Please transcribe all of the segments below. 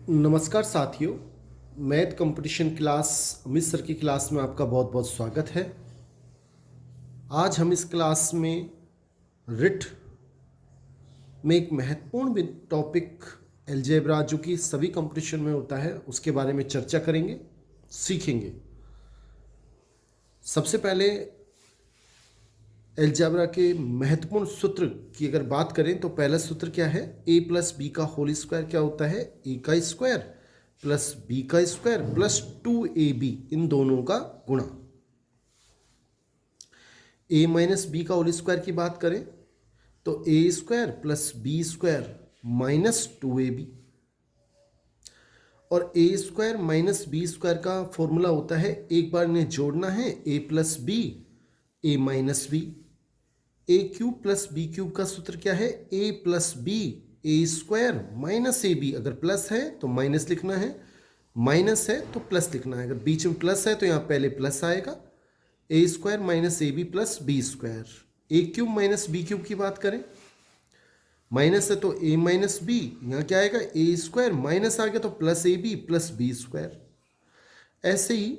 नमस्कार साथियों। Math competition class Amit sir की क्लास में आपका बहुत बहुत स्वागत है। आज हम इस क्लास में रिट में एक महत्वपूर्ण टॉपिक अलजेब्रा जो कि सभी कंपटीशन में होता है उसके बारे में चर्चा करेंगे, सीखेंगे। सबसे पहले अलजेब्रा के महत्वपूर्ण सूत्र की अगर बात करें तो पहला सूत्र क्या है? a प्लस बी का होल स्क्वायर क्या होता है? a का स्क्वायर प्लस b का स्क्वायर प्लस 2ab, इन दोनों का गुणा। a माइनस बी का होल स्क्वायर की बात करें तो a square plus B square minus 2ab, और a square minus B square का फॉर्मूला होता है, एक बार इन्हें जोड़ना है, a plus B a minus B. A cube plus B cube का सूत्र क्या है? A plus B A square minus A B. अगर प्लस है तो माइनस लिखना है, माइनस है तो प्लस लिखना है। अगर बीच में प्लस है तो यहाँ पहले प्लस आएगा। A square minus A B plus B square. A cube minus B cube की बात करें, माइनस है तो ए माइनस बी, यहाँ क्या आएगा? ए स्क्वायर माइनस आ गया तो plus A B plus B square. ऐसे ही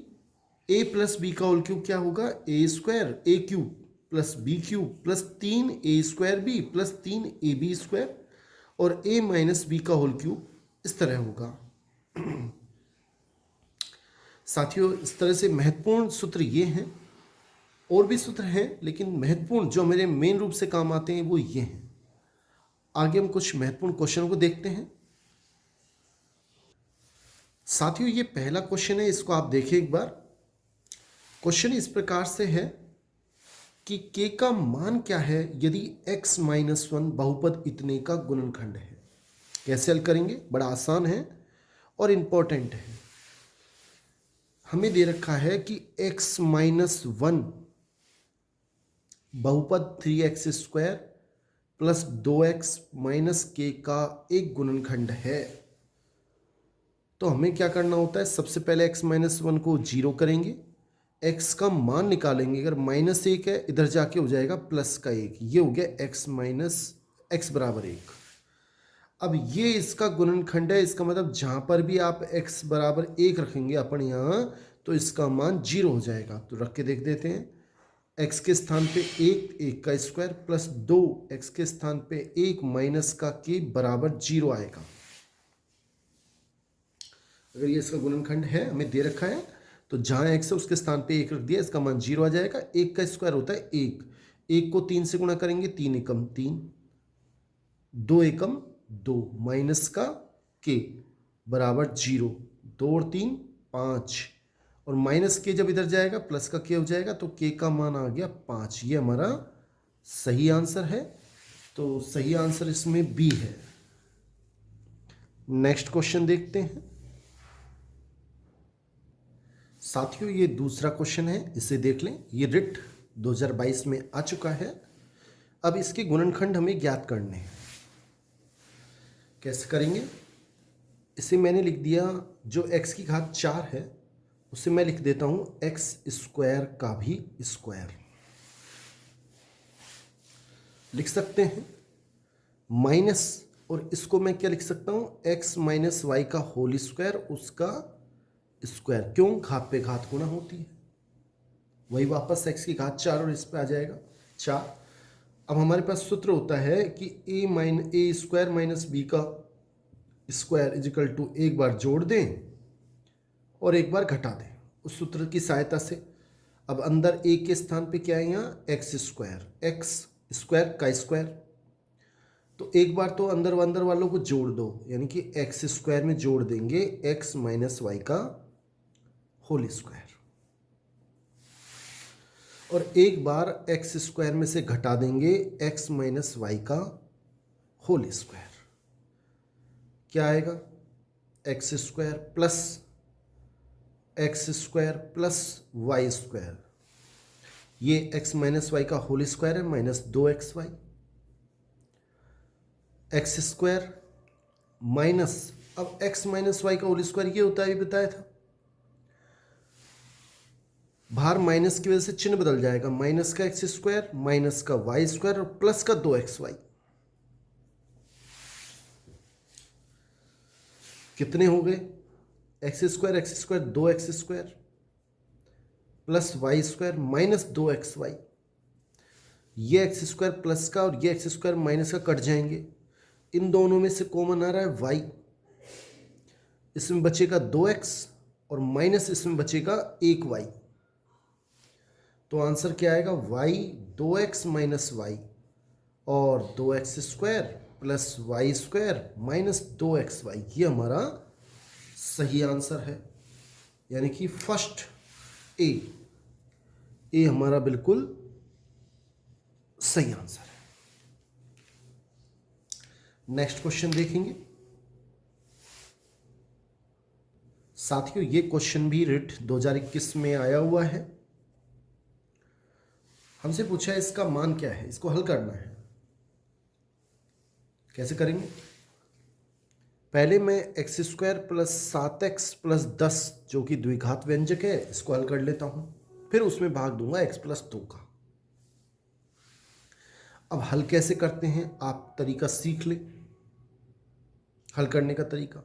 ए प्लस बी का होल क्यूब क्या होगा? A square A cube plus B cube plus 3a square B plus 3ab square, और a माइनस बी का होल क्यूब इस तरह होगा। साथियों, इस तरह से महत्वपूर्ण सूत्र ये हैं। और भी सूत्र हैं लेकिन महत्वपूर्ण जो मेरे मेन रूप से काम आते हैं वो ये हैं। आगे हम कुछ महत्वपूर्ण क्वेश्चनों को देखते हैं। साथियों, ये पहला क्वेश्चन है, इसको आप देखिए एक बार। क्वेश्चन इस प्रकार से है कि k का मान क्या है यदि x माइनस 1 बहुपद इतने का गुणनखंड है। कैसे हल करेंगे? बड़ा आसान है और इंपॉर्टेंट है। हमें दे रखा है कि x माइनस 1 बहुपद 3x square plus 2x minus k का एक गुणनखंड है। तो हमें क्या करना होता है? सबसे पहले x माइनस 1 को जीरो करेंगे, x का मान निकालेंगे। अगर माइनस 1 है इधर जाके हो जाएगा प्लस का 1, ये हो गया x माइनस x बराबर 1। अब ये इसका गुणनखंड है, इसका मतलब जहां पर भी आप x बराबर 1 रखेंगे अपन यहाँ, तो इसका मान 0 हो जाएगा। तो रख के देख देते हैं। x के स्थान पे 1 का स्क्वायर प्लस 2 x के स्थान पे 1 माइनस का k बराबर 0 आएगा। अगर ये इसका गुणनखंड है, हमें दे रखा है, तो जहां x है उसके स्थान पे 1 रख दिया, इसका मान 0 आ जाएगा। 1 का स्क्वायर होता है 1, 1 को 3 से गुणा करेंगे, 3 एकम 3, 2 एकम 2 माइनस का k बराबर 0, 2 और 3 5, और माइनस के जब इधर जाएगा प्लस का k हो जाएगा, तो k का मान आ गया 5। ये हमारा सही आंसर है। तो सही आंसर इसमें b है। नेक्स्ट क्वेश्चन देखते हैं। साथियों, ये दूसरा क्वेश्चन है, इसे देख लें। ये रिट 2022 में आ चुका है। अब इसके गुणनखंड हमें ज्ञात करने हैं। कैसे करेंगे? इसे मैंने लिख दिया, जो x की घात 4 है उसे मैं लिख देता हूं x स्क्वायर का भी स्क्वायर। लिख सकते हैं माइनस, और इसको मैं क्या लिख सकता हूं? x माइनस वाई का होल स्क्वायर, उसका स्क्वायर। क्यों? घात पे घात गुणा होती है, वही वापस x की घात 4 और इस पे आ जाएगा 4। अब हमारे पास सूत्र होता है कि a स्क्वायर माइनस बी का स्क्वायर इजिकल टू एक बार जोड़ दें और एक बार घटा दें उस सूत्र की सहायता से। अब अंदर a के स्थान पे क्या है? यहाँ x स्क्वायर का स्क्वायर। तो एक बार तो अंदर वालों को जोड़ दो, यानी कि x स्क्वायर में जोड़ देंगे x माइनस वाई का होल स्क्वायर, और एक बार x स्क्वायर में से घटा देंगे x माइनस वाई का होल स्क्वायर। क्या आएगा? x square plus Y square. ये x माइनस वाई का होल स्क्वायर है, minus 2xy। X square minus, अब x माइनस वाई का होल स्क्वायर ये होता है, ये बताया था। बाहर माइनस की वजह से चिन्ह बदल जाएगा, माइनस का एक्स स्क्वायर माइनस का वाई स्क्वायर और प्लस का 2xy। कितने हो गए, X square 2x² plus Y square minus 2xy। ये एक्स स्क्वायर प्लस का और ये एक्स स्क्वायर माइनस का कट जाएंगे, इन दोनों में से कॉमन आ रहा है y, इसमें बचेगा 2x और माइनस इसमें बचेगा 1y। तो आंसर क्या आएगा, y 2x माइनस वाई और 2x² plus Y square minus 2xy, ये हमारा सही आंसर है। यानी कि फर्स्ट ए हमारा बिल्कुल सही आंसर है। नेक्स्ट क्वेश्चन देखेंगे साथियों, ये क्वेश्चन भी रिट 2021 में आया हुआ है। हमसे पूछा है इसका मान क्या है, इसको हल करना है। कैसे करेंगे, पहले मैं x² प्लस 7x प्लस 10 जो कि द्विघात व्यंजक है इसको हल कर लेता हूं, फिर उसमें भाग दूंगा x प्लस 2 का। अब हल कैसे करते हैं आप तरीका सीख ले। हल करने का तरीका,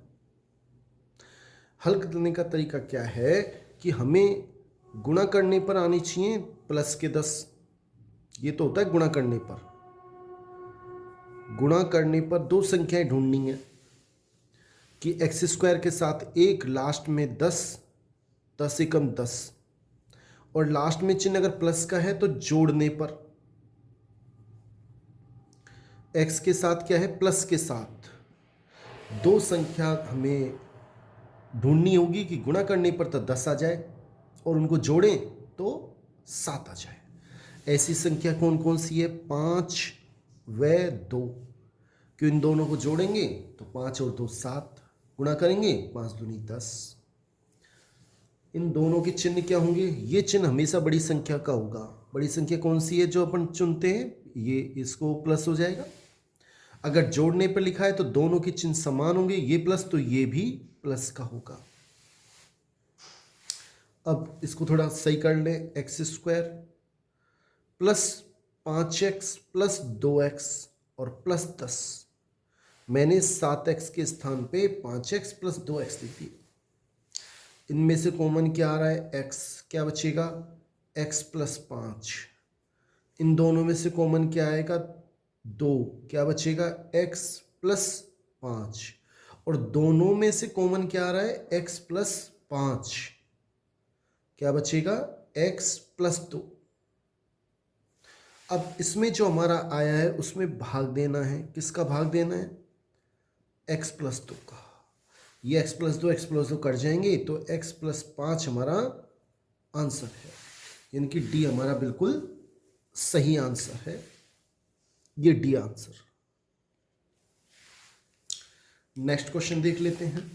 हल करने का तरीका क्या है कि हमें गुणा करने पर आनी चाहिए प्लस के 10। ये तो होता है गुणा करने पर। गुणा करने पर दो संख्याएं ढूंढनी है कि x² के साथ एक, लास्ट में 10, 10 एकम 10, और लास्ट में चिन्ह अगर प्लस का है तो जोड़ने पर x के साथ क्या है, प्लस के साथ दो संख्या हमें ढूंढनी होगी कि गुणा करने पर तो 10 आ जाए और उनको जोड़ें तो 7 आ जाए। ऐसी संख्या कौन कौन सी है, 5 व 2। क्यों, इन दोनों को जोड़ेंगे तो 5 और 2 7, गुणा करेंगे 5 दूनी 10। इन दोनों के चिन्ह क्या होंगे, ये चिन्ह हमेशा बड़ी संख्या का होगा। बड़ी संख्या कौन सी है जो अपन चुनते हैं, ये इसको प्लस हो जाएगा। अगर जोड़ने पर लिखा है तो दोनों के चिन्ह समान होंगे, ये प्लस तो ये भी प्लस का होगा। अब इसको थोड़ा सही कर लें, x² plus 5x plus 2x और प्लस 10। मैंने 7x के स्थान पे 5x प्लस 2x लिख दिया। इनमें से कॉमन क्या आ रहा है, x, क्या बचेगा, x प्लस 5। इन दोनों में से कॉमन क्या आएगा, 2, क्या बचेगा, x प्लस 5। और दोनों में से कॉमन क्या आ रहा है, x प्लस 5, क्या बचेगा, x प्लस 2। अब इसमें जो हमारा आया है उसमें भाग देना है, किसका भाग देना है, x प्लस 2 का। ये x प्लस 2 कट जाएंगे तो x प्लस 5 हमारा आंसर है। यानी कि डी हमारा बिल्कुल सही आंसर है, ये डी आंसर। नेक्स्ट क्वेश्चन देख लेते हैं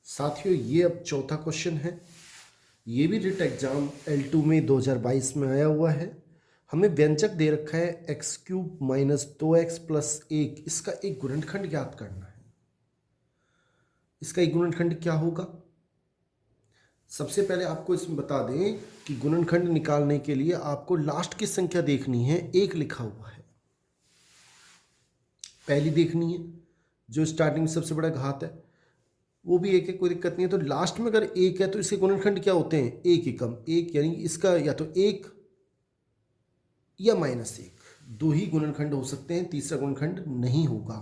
साथियों, ये अब चौथा क्वेश्चन है। ये भी रिट एग्जाम L2 में 2022 में आया हुआ है। हमें व्यंजक दे रखा है x³ माइनस 2x प्लस 1, इसका एक गुणनखंड ज्ञात करना है। इसका एक गुणनखंड क्या होगा, सबसे पहले आपको इसमें बता दें कि गुणनखंड निकालने के लिए आपको लास्ट की संख्या देखनी है, एक लिखा हुआ है, पहली देखनी है जो स्टार्टिंग में सबसे बड़ा घात है, वो भी एक है, कोई दिक्कत नहीं है। तो लास्ट में अगर एक है तो इसके गुणनखंड क्या होते हैं, एक एकम एक, यानी इसका या तो एक या माइनस एक, दो ही गुणनखंड हो सकते हैं, तीसरा गुणनखंड नहीं होगा।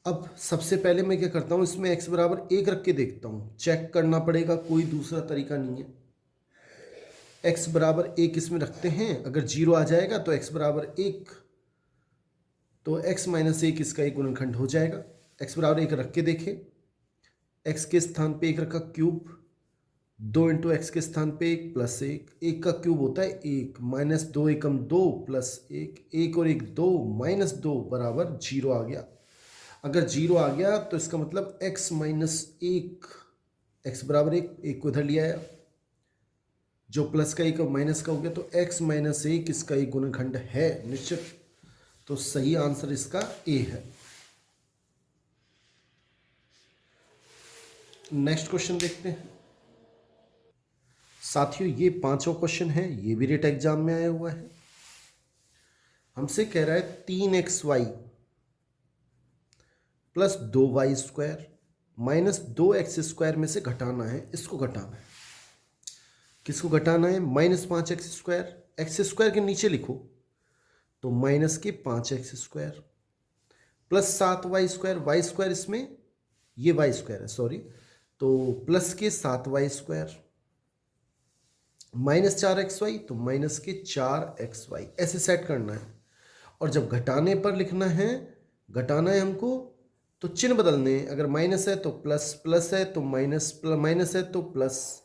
अब सबसे पहले मैं क्या करता हूं, इसमें x बराबर 1 रख के देखता हूं, चेक करना पड़ेगा, कोई दूसरा तरीका नहीं है। x बराबर 1 इसमें रखते हैं, अगर 0 आ जाएगा तो x बराबर 1, तो x माइनस 1 इसका एक गुणनखंड हो जाएगा। x बराबर 1 रख के देखें, x के स्थान पे 1 रखा, क्यूब 2 इंटू एक्स के स्थान पे 1 प्लस 1 का क्यूब होता है 1, माइनस 2 एकम 2 प्लस 1 और 1 2 माइनस 2 बराबर 0 आ गया। अगर 0 आ गया तो इसका मतलब x माइनस 1, x बराबर 1 को इधर लिया आया, जो प्लस का 1 और माइनस का हो गया, तो x माइनस 1 इसका एक गुणनखंड है निश्चित। तो सही आंसर इसका ए है। नेक्स्ट क्वेश्चन देखते हैं साथियों, ये 5वां क्वेश्चन है, ये भी रेट एग्जाम में आया हुआ है। हमसे कह रहा है 3xy plus 2y² minus 2x² में से घटाना है, इसको घटाना है। किसको घटाना है? -5x², x² के नीचे लिखो तो माइनस के 5x² प्लस 7y², y² इसमें ये y² है, सॉरी, तो प्लस के 7y² माइनस 4xy तो माइनस के 4xy, ऐसे सेट करना है। और जब घटाने पर लिखना है, घटाना है हमको, तो चिन्ह बदलने हैं। अगर माइनस है तो प्लस, प्लस है तो माइनस, माइनस है तो प्लस।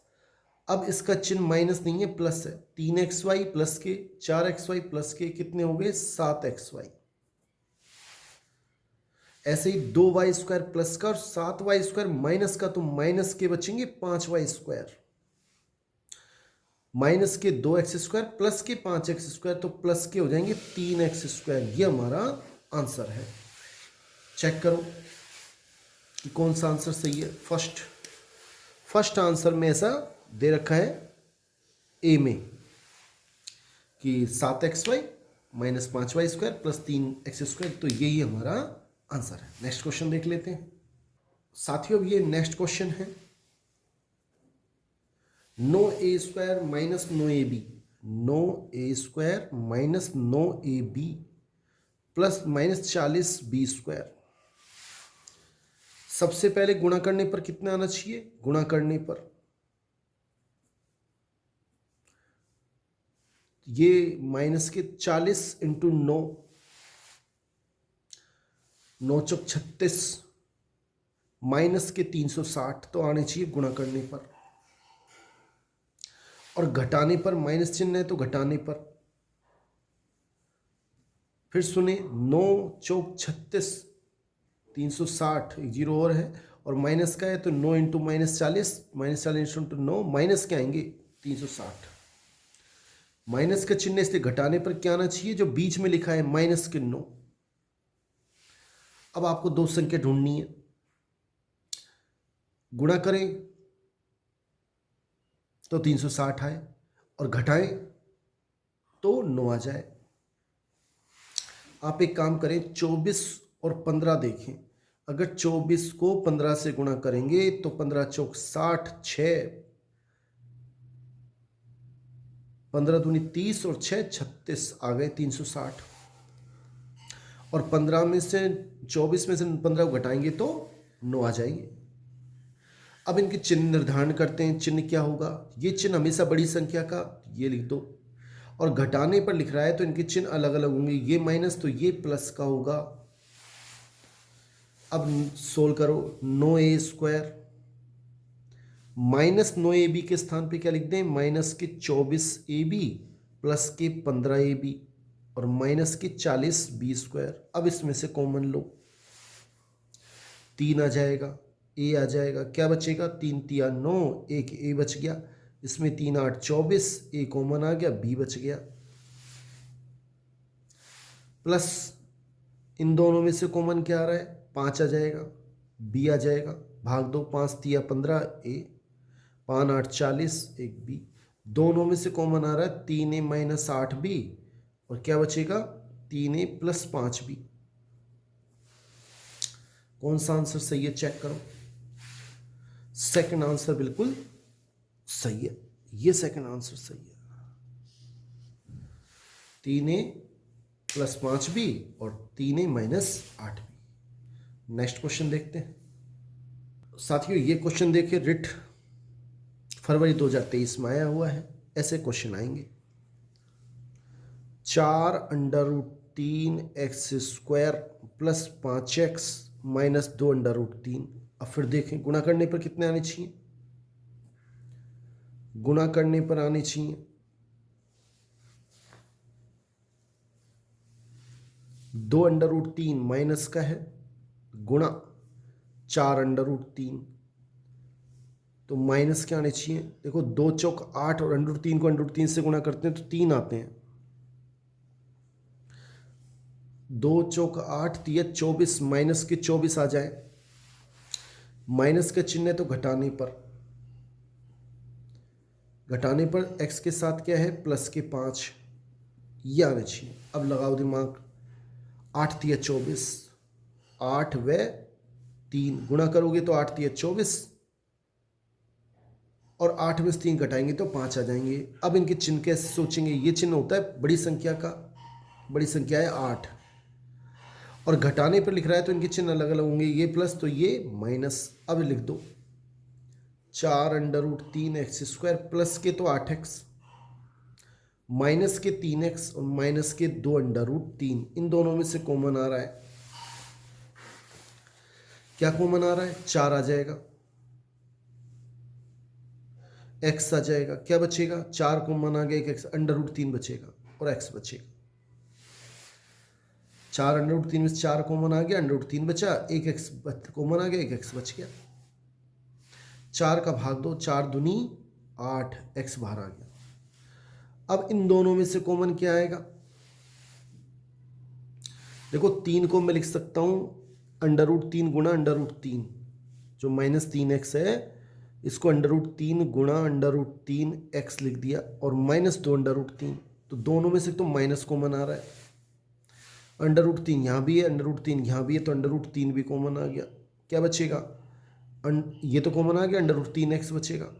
अब इसका चिन्ह माइनस नहीं है, प्लस है। 3xy प्लस के 4xy प्लस के कितने हो गए? 7xy। ऐसे ही 2y² प्लस का और 7y² माइनस का, तो माइनस के बचेंगे 5y², माइनस के 2x² प्लस के 5x², तो प्लस के हो जाएंगे 3x²। ये हमारा आंसर है। चेक करो कि कौन सा आंसर सही है। फर्स्ट आंसर में ऐसा दे रखा है ए में कि 7xy minus 5y² plus 3x², तो यही हमारा आंसर है। नेक्स्ट क्वेश्चन देख लेते हैं साथियों। ये नेक्स्ट क्वेश्चन है 9a² minus 9ab, 9a² minus 9ab plus minus 40b²। सबसे पहले गुणा करने पर कितना आना चाहिए? गुणा करने पर ये माइनस के 40 इंटू 9, 9 चौक 36, माइनस के 360 तो आने चाहिए गुणा करने पर। और घटाने पर माइनस चिन्ह है तो घटाने पर, फिर सुने, 9 चौक 36, 360, एक जीरो और है, और माइनस का है तो 9 इंटू -40, -40 इंटू 9, माइनस के आएंगे 360। माइनस का चिन्ह इसलिए घटाने पर क्या आना चाहिए? जो बीच में लिखा है माइनस के 9। अब आपको दो संख्या ढूंढनी है, गुणा करें तो 360 आए और घटाएं तो 9 आ जाए। आप एक काम करें, 24 और 15 देखें। अगर 24 को 15 से गुणा करेंगे तो 15 चौक 60, 6, 15 दूनी 30 और 6 36, आ गए 360। और 15 में से 24 में से 15 को घटाएंगे तो 9 आ जाएंगे। अब इनके चिन्ह निर्धारण करते हैं। चिन्ह क्या होगा? ये चिन्ह हमेशा बड़ी संख्या का, ये लिख दो, और घटाने पर लिख रहा है तो इनके चिन्ह अलग अलग होंगे। ये माइनस तो ये प्लस का होगा। अब सोल्व करो, 9a² माइनस 9ab के स्थान पे क्या लिख दें? माइनस के 24ab प्लस के 15ab और माइनस के 40b²। अब इसमें से कॉमन लो, 3 आ जाएगा, ए आ जाएगा, क्या बचेगा? 3 तिया 9, एक ए बच गया, इसमें 3 8 24, ए कॉमन आ गया, बी बच गया। प्लस इन दोनों में से कॉमन क्या आ रहा है? 5 आ जाएगा, बी आ जाएगा, भाग दो, 5 तिया 15, ए, 5 8 40, एक बी। दोनों में से कॉमन आ रहा है 3a माइनस 8b, और क्या बचेगा? 3a plus 5b। कौन सा आंसर सही है? चेक करो। सेकंड आंसर बिल्कुल सही है, ये सेकंड आंसर सही है। 3a प्लस 5b और 3a minus 8b। Next question देखते हैं साथियों। ये क्वेश्चन देखिए, रिट फरवरी 2023 में आया हुआ है। ऐसे क्वेश्चन आएंगे, 4√3x² प्लस 5x माइनस 2√3। अब फिर देखें, गुणा करने पर कितने आने चाहिए? गुणा करने पर आने चाहिए 2√3 माइनस का है, गुणा 4√3, तो माइनस क्या आने चाहिए? देखो, 2 चौक 8 और √3 को √3 से गुणा करते हैं तो 3 आते हैं। 2 चौक 8 तिया 24, माइनस के 24 आ जाए। माइनस का चिन्ह है तो घटाने पर, घटाने पर x के साथ क्या है? प्लस के 5, ये आना चाहिए। अब लगाओ दिमाग, 8 तिया 24, 8 व 3 गुणा करोगे तो 8 तिया 24, और 8 में से 3 घटाएंगे तो 5 आ जाएंगे। अब इनके चिन्ह कैसे सोचेंगे? ये चिन्ह होता है बड़ी संख्या का, बड़ी संख्या है 8, और घटाने पर लिख रहा है तो इनके चिन्ह अलग अलग होंगे, ये प्लस तो ये माइनस। अब लिख दो 4√3x² प्लस के तो 8x, माइनस के 3x और माइनस के 2√3, इन दोनों में से कॉमन आ रहा है। क्या कॉमन आ रहा है? 4 आ जाएगा, x आ जाएगा, क्या बचेगा? 4 कॉमन आ गया, एक x, √3 बचेगा और x बचेगा। 4 √3 में से 4 कॉमन आ गया, √3 बचा, एक x कॉमन आ गया, एक x बच गया। 4 का भाग दो, 4 दूनी 8, x बाहर आ गया। अब इन दोनों में से कॉमन क्या आएगा? देखो 3 को मैं लिख सकता हूं √3 गुणा √3, जो -3x है इसको √3 गुणा √3x लिख दिया, और -2 √3, तो दोनों में से तो माइनस कॉमन आ रहा है। √3 यहाँ भी है, √3 यहाँ भी है, तो √3 भी कॉमन आ गया। क्या बचेगा? ये तो कॉमन आ गया, √3x बचेगा,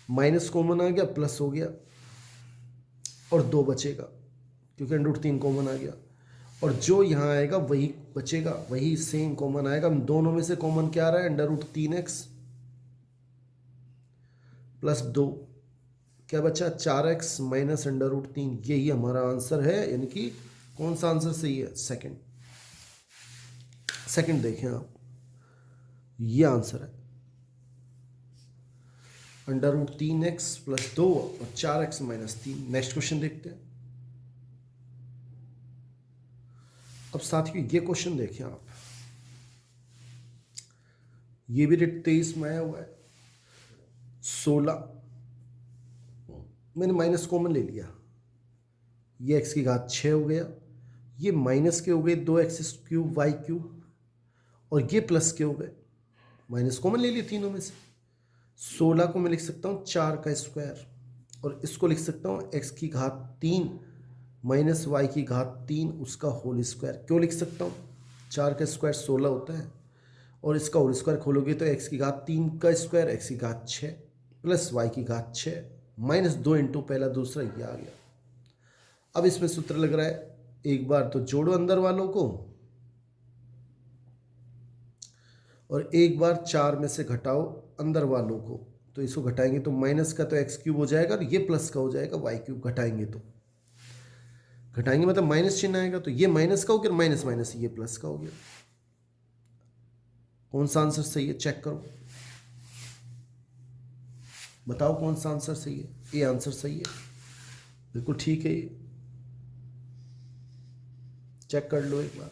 माइनस कॉमन आ गया, प्लस हो गया, और 2 बचेगा क्योंकि √3 कॉमन आ गया, और जो यहाँ आएगा वही बचेगा, वही सेम कॉमन आएगा। दोनों में से कॉमन क्या आ रहा है? √3x प्लस 2, क्या बचा? 4x minus √3। यही हमारा आंसर है, यानी कि कौन सा आंसर सही है? सेकंड। सेकंड देखें आप, ये आंसर है √3x प्लस 2 और 4x माइनस 3। नेक्स्ट क्वेश्चन देखते हैं। अब साथियों ये क्वेश्चन देखें आप, ये भी रेट 23 में आया हुआ है। 16, मैंने माइनस कॉमन ले लिया, ये x की घात 6 हो गया, ये माइनस के हो गए 2x³ y³, और ये प्लस के हो गए, माइनस कॉमन ले लिए तीनों में से। 16 को मैं लिख सकता हूँ 4 का स्क्वायर, और इसको लिख सकता हूँ x की घात 3 माइनस y की घात 3 उसका होल स्क्वायर। क्यों लिख सकता हूँ? 4 का स्क्वायर 16 होता है, और इसका होल स्क्वायर खोलोगे तो x की घात 3 का स्क्वायर, x की घात 6 प्लस y की घात 6 -2 इंटू पहला दूसरा, ये आ गया। अब इसमें सूत्र लग रहा है, एक बार तो जोड़ो अंदर वालों को, और एक बार 4 में से घटाओ अंदर वालों को। तो इसको घटाएंगे तो माइनस का तो x³ हो जाएगा, और ये प्लस का हो जाएगा y³। घटाएंगे तो घटाएंगे मतलब माइनस चिन्ह आएगा, तो ये माइनस का हो गया, माइनस माइनस ये प्लस का हो गया। कौन सा आंसर सही है? चेक करो, बताओ कौन सा आंसर सही है? ये आंसर सही है, बिल्कुल ठीक है ये। चेक कर लो एक बार।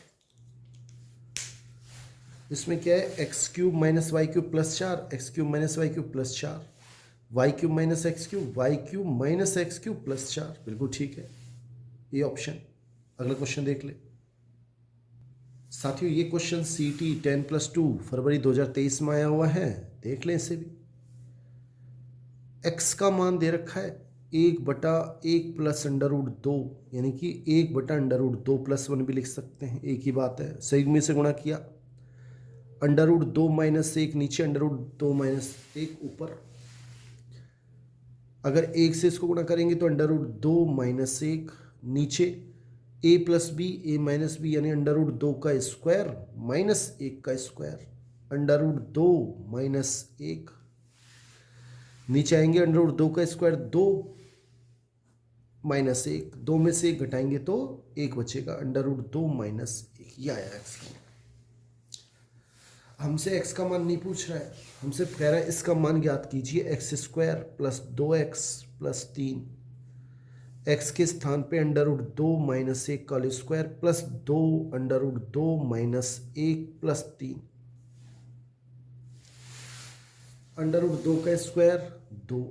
इसमें क्या है? x³ minus y³ plus 4, x³ minus y³ plus 4, y³ minus x³ y³ minus x³ plus 4, बिल्कुल ठीक है ये ऑप्शन। अगला क्वेश्चन देख ले साथियों, ये क्वेश्चन CT 10+2 फरवरी 2023 में आया हुआ है, देख लें इसे भी। x का मान दे रखा है 1/1 प्लस √2, यानी कि 1/√2 प्लस 1 भी लिख सकते हैं, एक ही बात है। सही में से गुणा किया, √2 माइनस 1 नीचे, √2 माइनस 1 ऊपर। अगर 1 से इसको गुणा करेंगे तो √2 माइनस 1 नीचे, a plus B a minus B, यानी √2 का स्क्वायर माइनस 1 का स्क्वायर, √2 माइनस 1। नीचे आएंगे √2 का स्क्वायर 2 माइनस 1, 2 में से 1 घटाएंगे तो 1 बचेगा, √2 माइनस 1। ये आया x का। हमसे x का मान नहीं पूछ रहा है, हमसे कह रहा है इसका मान ज्ञात कीजिए। x² plus 2x plus 3, x के स्थान पे √2 माइनस 1 का स्क्वायर प्लस 2 √2 माइनस 1 प्लस 3, √2 का स्क्वायर 2,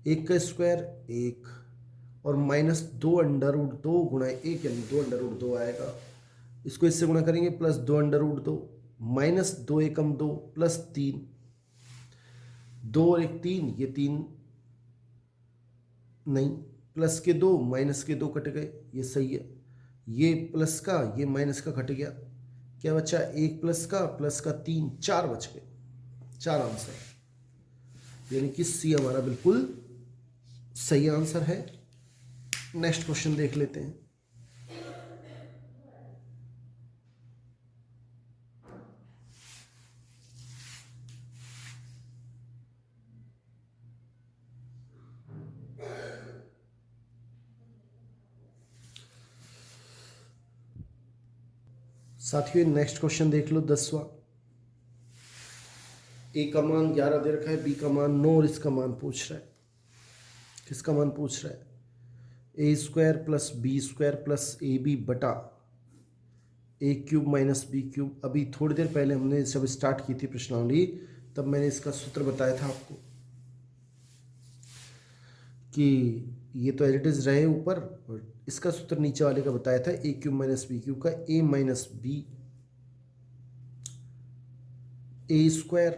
1 का स्क्वायर 1, और माइनस 2 √2 गुणा 1 यानी 2 √2 आएगा। इसको इससे गुणा करेंगे प्लस 2 √2 माइनस 2 एकम 2 प्लस 3, 2 और 1 3, ये 3 नहीं, प्लस के 2 माइनस के 2 कट गए, ये सही है। ये प्लस का ये माइनस का कट गया, क्या बचा? 1 प्लस का 3, 4 बच गए, 4 आंसर, यानी कि सी हमारा बिल्कुल सही आंसर है। नेक्स्ट क्वेश्चन देख लेते हैं। साथियों नेक्स्ट क्वेश्चन देख लो, 10वां। ए का मान 11 दे रखा है, बी का मान 9 और इसका मान पूछ रहा है। किसका मान पूछ रहा है? A square plus B square plus A B बटा A cube minus B cube. अभी थोड़ी देर पहले हमने जब स्टार्ट की थी प्रश्नावली, तब मैंने इसका सूत्र बताया था आपको कि ये तो एज इट इज रहे ऊपर, और इसका सूत्र नीचे वाले का बताया था, A cube minus B cube का A minus B A square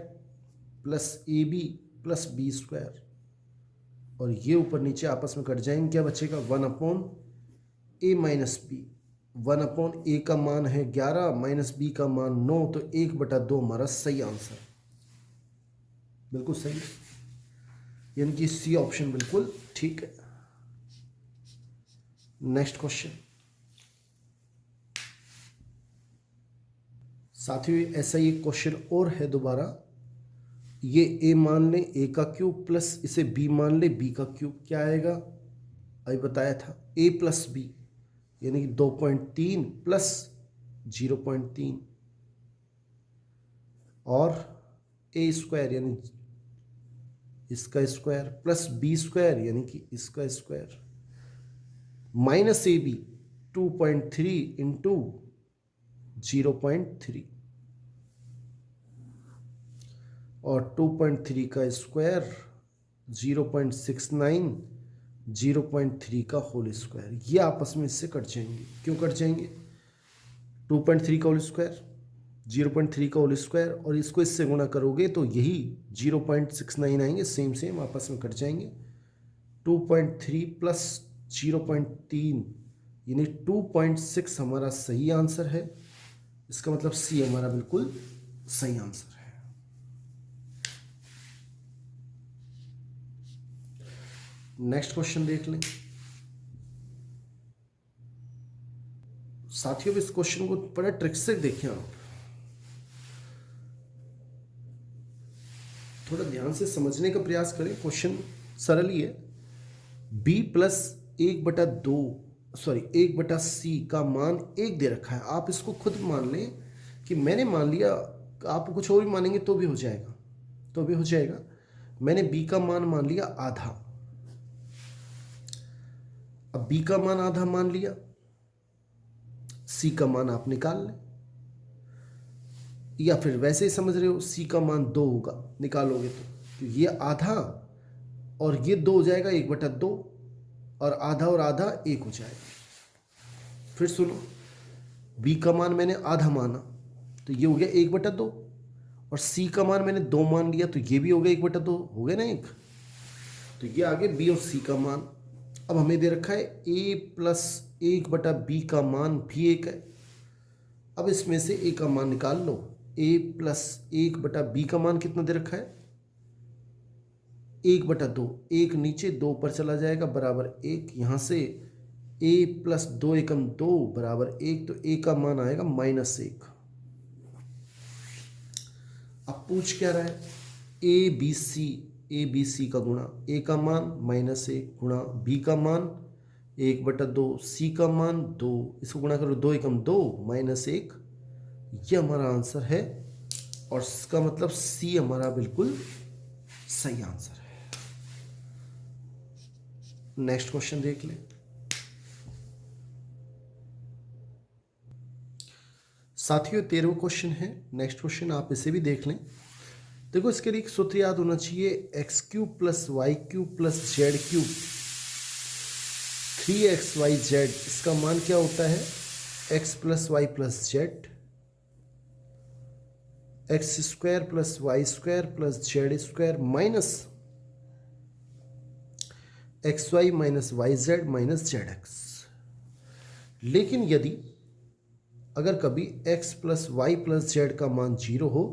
plus A B plus B square, और ये ऊपर नीचे आपस में कट जाएंगे, क्या बचेगा? 1 ए माइनस बी। 1 ए का मान है 11 माइनस बी का मान 9, तो 1/2 हमारा सही आंसर, बिल्कुल सही, यानी कि सी ऑप्शन बिल्कुल ठीक है। Next question. साथियों ऐसा ही एक क्वेश्चन और है दोबारा। ये ए मान ले ए का क्यूब प्लस इसे बी मान ले बी का क्यूब, क्या आएगा? अभी बताया था, ए प्लस बी यानी कि 2.3 प्लस 0.3 और ए स्क्वायर यानी इसका स्क्वायर प्लस बी स्क्वायर यानी कि इसका square minus A B 2.3 into 0.3 और 2.3 का स्क्वायर 0.69 0.3 का होल स्क्वायर, ये आपस में इससे कट जाएंगे। क्यों कट जाएंगे? 2.3 का होल स्क्वायर 0.3 का होल स्क्वायर और इसको इससे गुणा करोगे तो यही 0.69 आएंगे, सेम सेम आपस में कट जाएंगे। 2.3 प्लस 0.3 यानी 2.6 हमारा सही आंसर है। इसका मतलब सी हमारा बिल्कुल सही आंसर है। नेक्स्ट क्वेश्चन देख लें साथियों, इस क्वेश्चन को बड़ा ट्रिक से देखें आप, थोड़ा ध्यान से समझने का प्रयास करें। क्वेश्चन सरल ही है। b प्लस 1/2 का मान 1 दे रखा है। आप इसको खुद मान लें कि मैंने मान लिया, आप कुछ और भी मानेंगे तो भी हो जाएगा, मैंने b का मान लिया आधा। अब b का मान आधा मान लिया, c का मान आप निकाल लें, या फिर वैसे ही समझ रहे हो c का मान 2 होगा, निकालोगे तो ये आधा और ये 2 हो जाएगा 1/2 और आधा 1 हो जाएगा। फिर सुनो, b का मान मैंने आधा माना तो ये हो गया 1/2 और c का मान मैंने 2 मान लिया तो ये भी हो गया 1/2, हो गया ना 1। तो ये आगे b और c का मान। अब हमें दे रखा है a प्लस 1/b का मान भी 1 है। अब इसमें से a का मान निकाल लो। a प्लस 1/b का मान कितना दे रखा है? 1/2, 1 नीचे 2 पर चला जाएगा बराबर 1। यहाँ से a प्लस 2 एकम 2 बराबर 1, तो a का मान आएगा -1। अब पूछ क्या रहा है? ए बी सी का गुणा, a का मान -1 गुणा b का मान 1/2, c का मान 2, इसको गुणा करो 2 एकम 2 -1, ये हमारा आंसर है। और इसका मतलब सी हमारा बिल्कुल सही आंसर है। नेक्स्ट क्वेश्चन देख लें साथियों, 13वां क्वेश्चन है। नेक्स्ट क्वेश्चन आप इसे भी देख लें। देखो इसके लिए एक सूत्र याद होना चाहिए, x³ plus y³ plus z³, 3xyz। इसका मान क्या होता है? x plus Y plus Z, x² plus y² plus z² minus X Y minus Y Z minus Z X. लेकिन यदि अगर कभी x plus Y plus Z का मान 0 हो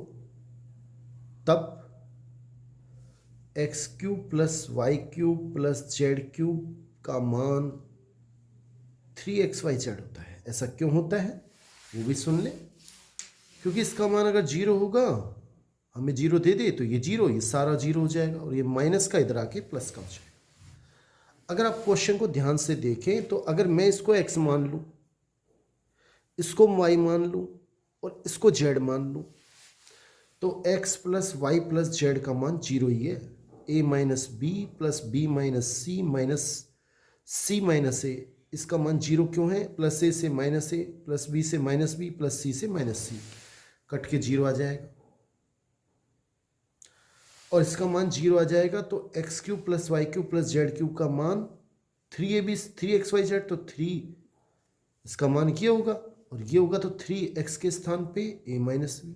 तब X cube plus Y cube plus Z cube का मान 3xy जेड होता है। ऐसा क्यों होता है वो भी सुन ले। क्योंकि इसका मान अगर 0 होगा, हमें 0 दे दे तो ये 0, ये सारा 0 हो जाएगा और ये माइनस का इधर आके प्लस का हो जाएगा। अगर आप क्वेश्चन को ध्यान से देखें तो अगर मैं इसको x मान लूँ, इसको y मान लूँ और इसको z मान लूँ तो x plus Y plus Z का मान 0 ही है। a minus B plus B minus C minus A, इसका मान 0 क्यों है? प्लस ए से माइनस ए प्लस बी से माइनस बी प्लस सी से माइनस सी, कट के 0 आ जाएगा और इसका मान 0 आ जाएगा। तो X cube plus Y cube plus Z cube का मान 3x y z, तो 3 इसका मान ये होगा और ये होगा तो 3x के स्थान पे a माइनस बी,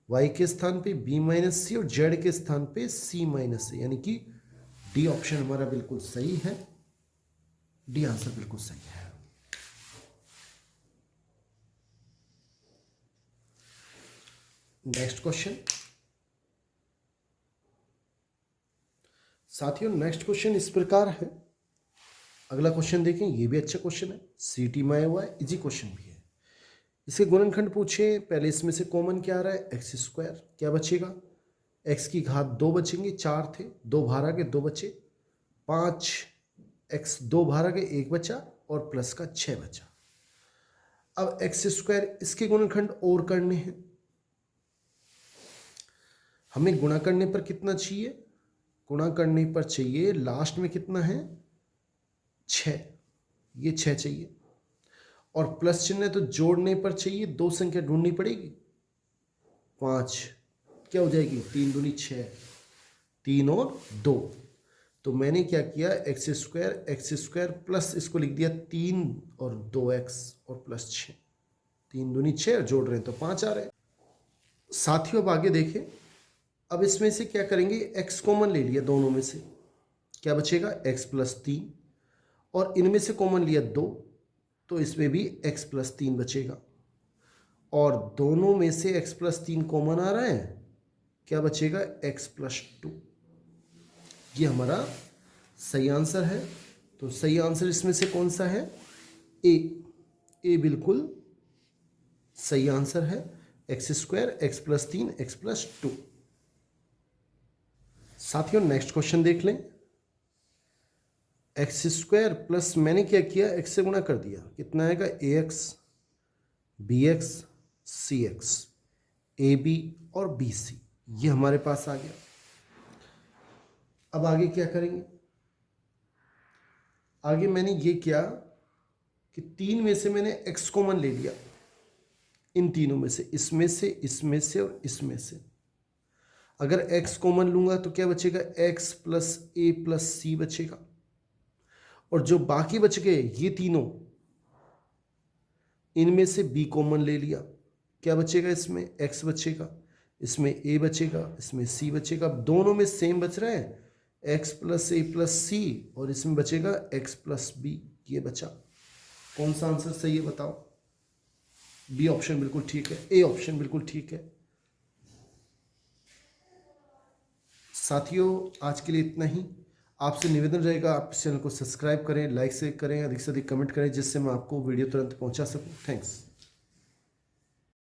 y के स्थान पे b माइनस सी और z के स्थान पे c माइनस ए, यानी कि डी ऑप्शन हमारा बिल्कुल सही है। डी आंसर बिल्कुल सही है। नेक्स्ट क्वेश्चन साथियों, नेक्स्ट क्वेश्चन इस प्रकार है। अगला क्वेश्चन देखें, ये भी अच्छा क्वेश्चन है, सीटी में आया हुआ है, इजी क्वेश्चन भी है। इसके गुणनखंड पूछे, पहले इसमें से कॉमन क्या आ रहा है? X square. क्या बचेगा? एक्स की घात 2 बचेंगे, 4 थे, 2 बाहर आ गए, 2 बचे, 5 एक्स 2 बाहर आ गए, 1 बचा और प्लस का 6 बचा। अब एक्स स्क्वायर, इसके गुणनखंड और करने हैं। हमें गुणा करने पर कितना चाहिए? गुणा करने पर चाहिए लास्ट में कितना है? 6, ये 6 चाहिए और प्लस चिन्ह है तो जोड़ने पर चाहिए 2 संख्या ढूंढनी पड़ेगी। 5 क्या हो जाएगी? 3 दूनी 6, 3 और 2। तो मैंने क्या किया, एक्स स्क्वायर प्लस इसको लिख दिया 3 और 2x और प्लस 6, 3 दूनी 6 और जोड़ रहे हैं तो 5 आ रहे हैं। साथियों अब आगे देखें, अब इसमें से क्या करेंगे? x कॉमन ले लिया दोनों में से, क्या बचेगा? x प्लस 3 और इनमें से कॉमन लिया 2 तो इसमें भी x प्लस 3 बचेगा और दोनों में से x प्लस 3 कॉमन आ रहा है, क्या बचेगा? x plus 2। ये हमारा सही आंसर है। तो सही आंसर इसमें से कौन सा है? ए बिल्कुल सही आंसर है। X square, x plus 3, x plus 2। साथियों नेक्स्ट क्वेश्चन देख लें। एक्स स्क्वायर प्लस मैंने क्या किया, x से गुणा कर दिया, कितना आएगा? ax bx cx, ab और bc, ये हमारे पास आ गया। अब आगे क्या करेंगे? आगे मैंने ये किया कि 3 में से मैंने x कॉमन ले लिया, इन तीनों में से, इसमें से, इसमें से और इसमें से। अगर x कॉमन लूंगा तो क्या बचेगा? x plus a plus c बचेगा और जो बाकी बच गए ये तीनों, इनमें से b कॉमन ले लिया, क्या बचेगा? इसमें x बचेगा, इसमें a बचेगा, इसमें c बचेगा। दोनों में सेम बच रहा है, x plus a plus c और इसमें बचेगा x प्लस b। ये बचा। कौन सा आंसर सही है बताओ? बी ऑप्शन बिल्कुल ठीक है, ए ऑप्शन बिल्कुल ठीक है। साथियों आज के लिए इतना ही। आपसे निवेदन रहेगा आप इस चैनल को सब्सक्राइब करें, लाइक से करें, अधिक से अधिक कमेंट करें, जिससे मैं आपको वीडियो तुरंत पहुंचा सकूं। थैंक्स।